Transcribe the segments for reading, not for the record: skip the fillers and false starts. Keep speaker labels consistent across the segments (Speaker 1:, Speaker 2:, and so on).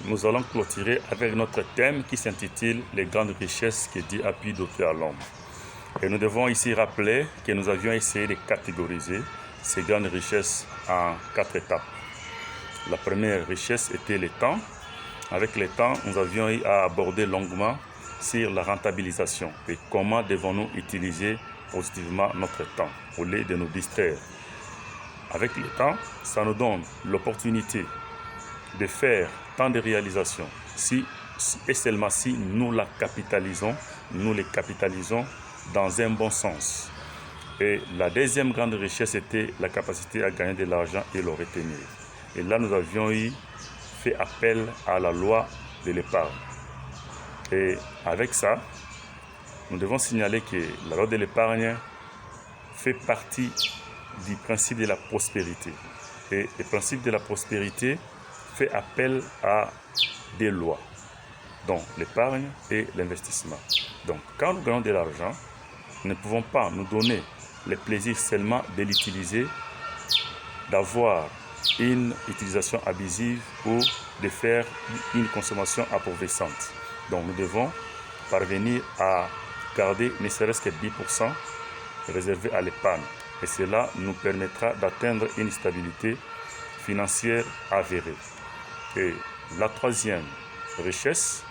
Speaker 1: nous allons clôturer avec notre thème qui s'intitule « Les grandes richesses que Dieu a pu doter à l'homme ». Et nous devons ici rappeler que nous avions essayé de catégoriser ces grandes richesses en 4 étapes. La première richesse était le temps. Avec le temps, nous avions eu à aborder longuement sur la rentabilisation et comment devons-nous utiliser positivement notre temps au lieu de nous distraire. Avec le temps, ça nous donne l'opportunité de faire tant de réalisations si et seulement si nous les capitalisons dans un bon sens. Et la deuxième grande richesse était la capacité à gagner de l'argent et le retenir. Et là, nous avions fait appel à la loi de l'épargne. Et avec ça, nous devons signaler que la loi de l'épargne fait partie du principe de la prospérité. Et le principe de la prospérité fait appel à des lois, dont l'épargne et l'investissement. Donc, quand nous gagnons de l'argent, nous ne pouvons pas nous donner le plaisir seulement de l'utiliser, d'avoir une utilisation abusive ou de faire une consommation appauvrissante. Donc, nous devons parvenir à garder ne serait-ce que 10% réservé à l'épargne. Et cela nous permettra d'atteindre une stabilité financière avérée. Et la troisième richesse,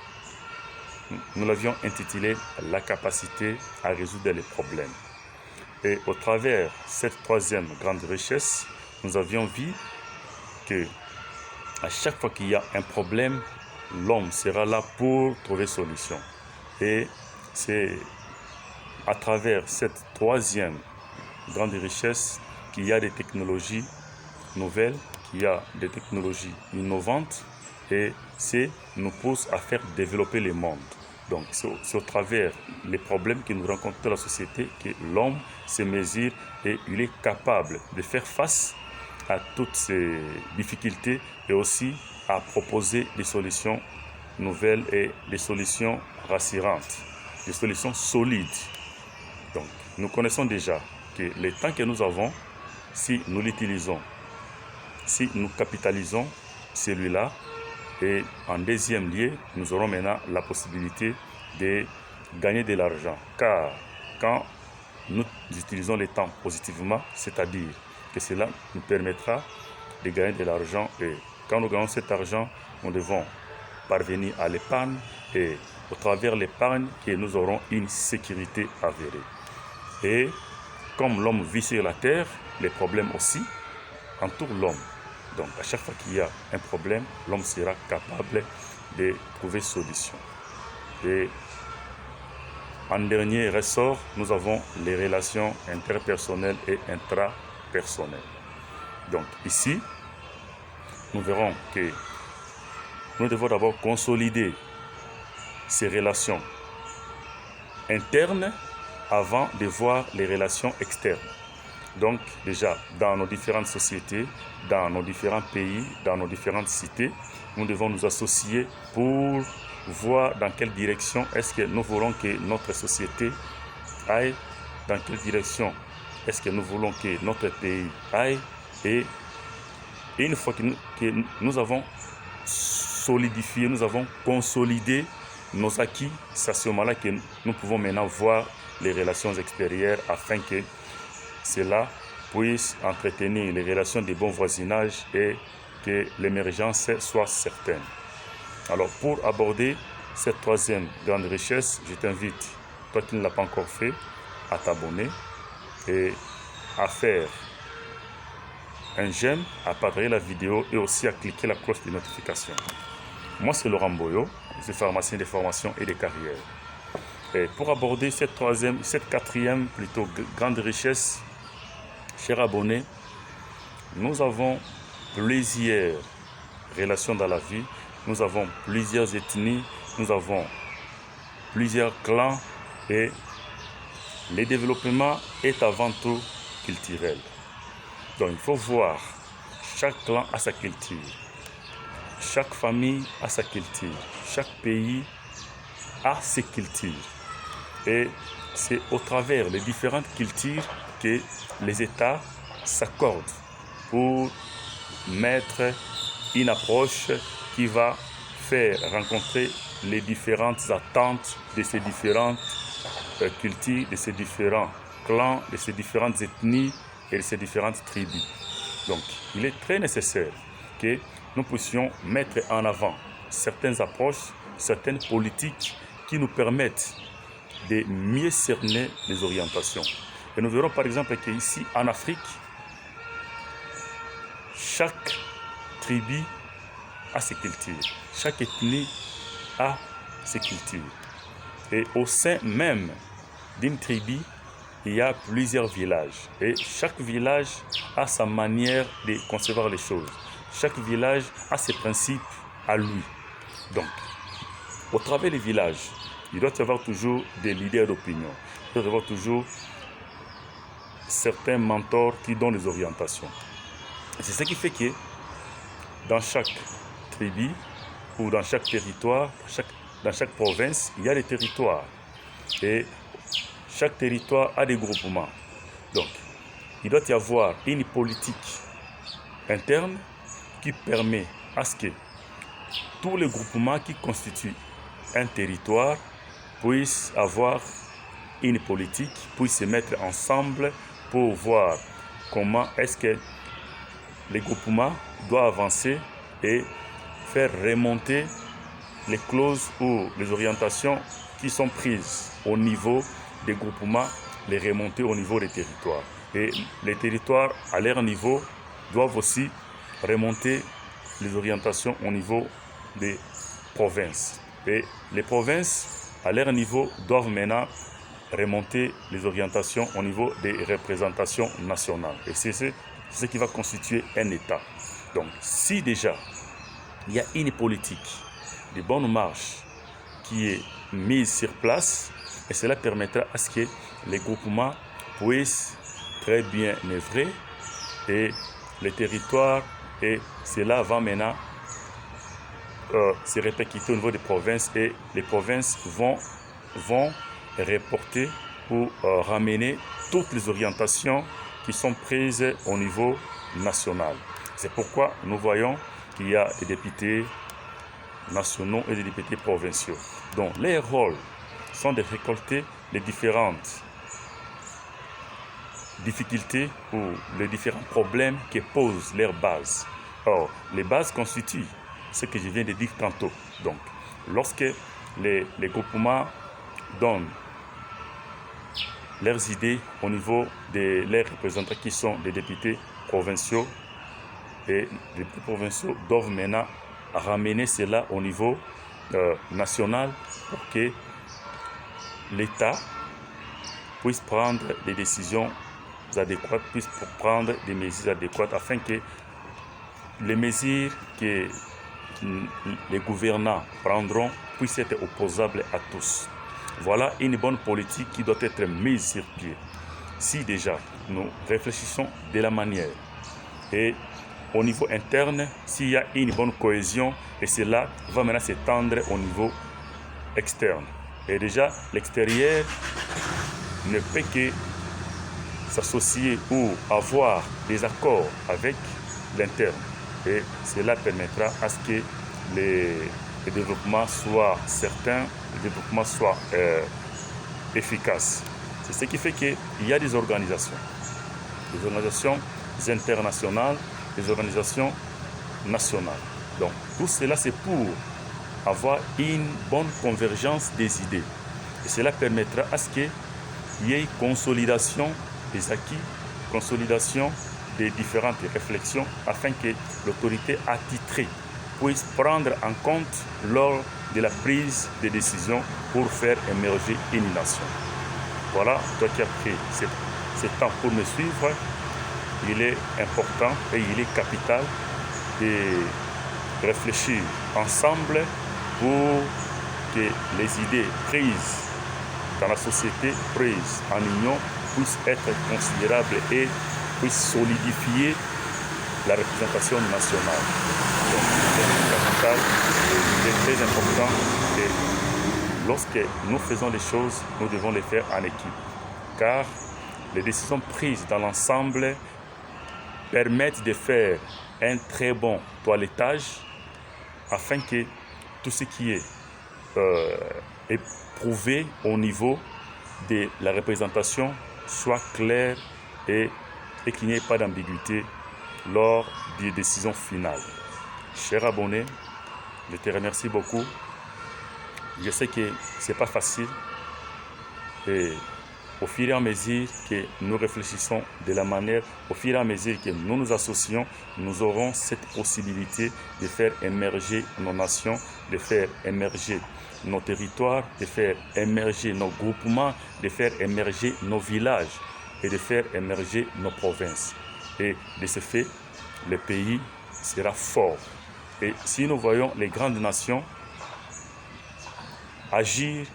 Speaker 1: nous l'avions intitulée « La capacité à résoudre les problèmes ». Et au travers de cette troisième grande richesse, nous avions vu que à chaque fois qu'il y a un problème, l'homme sera là pour trouver solution. Et c'est à travers cette troisième grande richesse qu'il y a des technologies nouvelles, qu'il y a des technologies innovantes, et c'est nous pousse à faire développer le monde. Donc, c'est au travers des problèmes que nous rencontrons dans la société que l'homme se mesure et il est capable de faire face à toutes ces difficultés et aussi à proposer des solutions nouvelles et des solutions rassurantes, des solutions solides. Donc, nous connaissons déjà que le temps que nous avons, si nous l'utilisons, si nous capitalisons celui-là, et en deuxième lieu, nous aurons maintenant la possibilité de gagner de l'argent. Car quand nous utilisons le temps positivement, c'est-à-dire que cela nous permettra de gagner de l'argent. Et quand nous gagnons cet argent, nous devons parvenir à l'épargne. Et au travers de l'épargne, que nous aurons une sécurité avérée. Et comme l'homme vit sur la terre, les problèmes aussi entourent l'homme. Donc, à chaque fois qu'il y a un problème, l'homme sera capable de trouver solution. Et en dernier ressort, nous avons les relations interpersonnelles et intrapersonnelles. Donc, ici, nous verrons que nous devons d'abord consolider ces relations internes avant de voir les relations externes. Donc, déjà, dans nos différentes sociétés, dans nos différents pays, dans nos différentes cités, nous devons nous associer pour voir dans quelle direction est-ce que nous voulons que notre société aille, dans quelle direction est-ce que nous voulons que notre pays aille. Et une fois que nous avons solidifié, nous avons consolidé nos acquis, c'est à ce moment-là que nous pouvons maintenant voir les relations extérieures afin que cela puisse entretenir les relations de bon voisinage et que l'émergence soit certaine. Alors, pour aborder cette troisième grande richesse, je t'invite, toi qui ne l'as pas encore fait, à t'abonner et à faire un j'aime, à partager la vidéo et aussi à cliquer la cloche de notification. Moi, c'est Laurent Boyo, je suis pharmacien de formation et de carrière. Et pour aborder cette quatrième grande richesse, chers abonnés, nous avons plusieurs relations dans la vie, nous avons plusieurs ethnies, nous avons plusieurs clans et le développement est avant tout culturel. Donc il faut voir, chaque clan a sa culture, chaque famille a sa culture, chaque pays a ses cultures. Et c'est au travers des différentes cultures que les États s'accordent pour mettre une approche qui va faire rencontrer les différentes attentes de ces différentes cultures, de ces différents clans, de ces différentes ethnies et de ces différentes tribus. Donc, il est très nécessaire que nous puissions mettre en avant certaines approches, certaines politiques qui nous permettent de mieux cerner les orientations. Et nous verrons par exemple qu'ici en Afrique, chaque tribu a ses cultures, chaque ethnie a ses cultures. Et au sein même d'une tribu, il y a plusieurs villages. Et chaque village a sa manière de concevoir les choses. Chaque village a ses principes à lui. Donc, au travers des villages, il doit y avoir toujours des leaders d'opinion. Il doit y avoir toujours certains mentors qui donnent des orientations. C'est ce qui fait que dans chaque tribu ou dans chaque territoire, dans chaque province, il y a des territoires. Et chaque territoire a des groupements. Donc, il doit y avoir une politique interne qui permet à ce que tous les groupements qui constituent un territoire puissent avoir une politique, puissent se mettre ensemble pour voir comment est-ce que les groupements doivent avancer et faire remonter les clauses ou les orientations qui sont prises au niveau des groupements, les remonter au niveau des territoires. Et les territoires, à leur niveau, doivent aussi remonter les orientations au niveau des provinces. Et les provinces, à leur niveau, doivent maintenant remonter les orientations au niveau des représentations nationales. Et c'est ce qui va constituer un État. Donc, si déjà il y a une politique de bonne marche qui est mise sur place, et cela permettra à ce que les groupements puissent très bien œuvrer et les territoires, et cela va maintenant se répercuter au niveau des provinces, et les provinces vont reporter ou ramener toutes les orientations qui sont prises au niveau national. C'est pourquoi nous voyons qu'il y a des députés nationaux et des députés provinciaux, dont les rôles sont de récolter les différentes difficultés ou les différents problèmes qui posent leurs bases. Or, les bases constituent ce que je viens de dire tantôt. Donc, lorsque les groupements donnent leurs idées au niveau de leurs représentants qui sont des députés provinciaux, et les députés provinciaux doivent maintenant ramener cela au niveau national pour que l'État puisse prendre des décisions adéquates, puisse prendre des mesures adéquates afin que les mesures que les gouvernants prendront puissent être opposables à tous. Voilà une bonne politique qui doit être mise sur pied. Si déjà nous réfléchissons de la manière, et au niveau interne, s'il y a une bonne cohésion, et cela va maintenant s'étendre au niveau externe. Et déjà, l'extérieur ne peut que s'associer ou avoir des accords avec l'interne. Et cela permettra à ce que les développements soient certains, le développement soit efficace. C'est ce qui fait qu'il y a des organisations internationales, des organisations nationales. Donc tout cela, c'est pour avoir une bonne convergence des idées. Et cela permettra à ce qu'il y ait consolidation des acquis, consolidation des différentes réflexions, afin que l'autorité attitrée puisse prendre en compte lors de la prise de décision pour faire émerger une nation. Voilà, toi qui as pris ce temps pour me suivre, il est important et il est capital de réfléchir ensemble pour que les idées prises dans la société, prises en union, puissent être considérables et puissent solidifier la représentation nationale. Donc, c'est capital et il est très important que lorsque nous faisons les choses, nous devons les faire en équipe. Car les décisions prises dans l'ensemble permettent de faire un très bon toilettage afin que tout ce qui est éprouvé au niveau de la représentation soit clair et qu'il n'y ait pas d'ambiguïté lors des décisions finales. Chers abonnés, je te remercie beaucoup. Je sais que ce n'est pas facile et au fur et à mesure que nous réfléchissons de la manière, au fur et à mesure que nous nous associons, nous aurons cette possibilité de faire émerger nos nations, de faire émerger nos territoires, de faire émerger nos groupements, de faire émerger nos villages et de faire émerger nos provinces. Et de ce fait, le pays sera fort. Et si nous voyons les grandes nations agir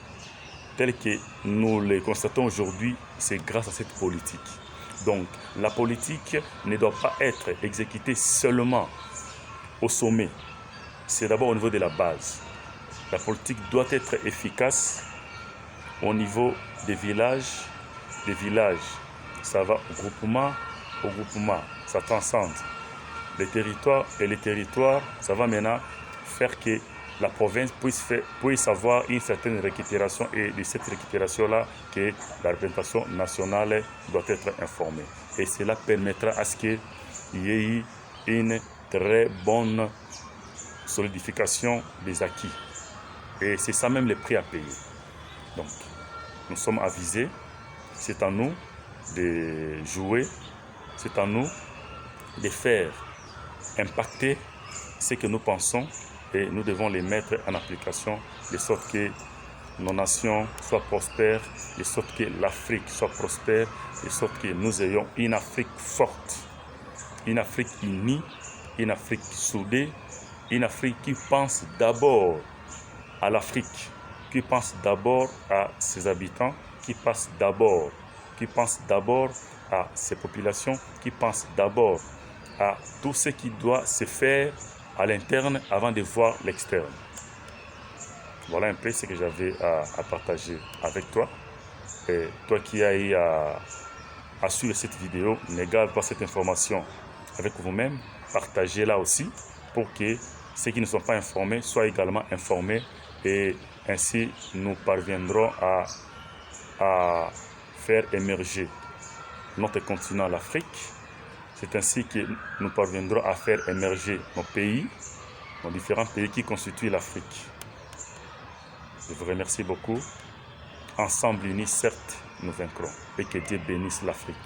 Speaker 1: telles que nous les constatons aujourd'hui, c'est grâce à cette politique. Donc, la politique ne doit pas être exécutée seulement au sommet. C'est d'abord au niveau de la base. La politique doit être efficace au niveau des villages. Des villages, ça va au groupement, ça transcende. Les territoires et les territoires, ça va maintenant faire que la province puisse avoir une certaine récupération et de cette récupération-là que la représentation nationale doit être informée. Et cela permettra à ce qu'il y ait eu une très bonne solidification des acquis. Et c'est ça même le prix à payer. Donc, nous sommes avisés, c'est à nous de jouer, c'est à nous de faire impacter ce que nous pensons et nous devons les mettre en application de sorte que nos nations soient prospères, de sorte que l'Afrique soit prospère, de sorte que nous ayons une Afrique forte, une Afrique unie, une Afrique soudée, une Afrique qui pense d'abord à l'Afrique, qui pense d'abord à ses habitants, qui pense d'abord à ses populations, qui pense d'abord à tout ce qui doit se faire à l'interne avant de voir l'externe. Voilà un peu ce que j'avais à partager avec toi. Et toi qui as eu à suivre cette vidéo, ne garde pas cette information avec vous-même. Partagez-la aussi pour que ceux qui ne sont pas informés soient également informés et ainsi nous parviendrons à faire émerger notre continent, l'Afrique. C'est ainsi que nous parviendrons à faire émerger nos pays, nos différents pays qui constituent l'Afrique. Je vous remercie beaucoup. Ensemble unis, certes, nous vaincrons. Et que Dieu bénisse l'Afrique.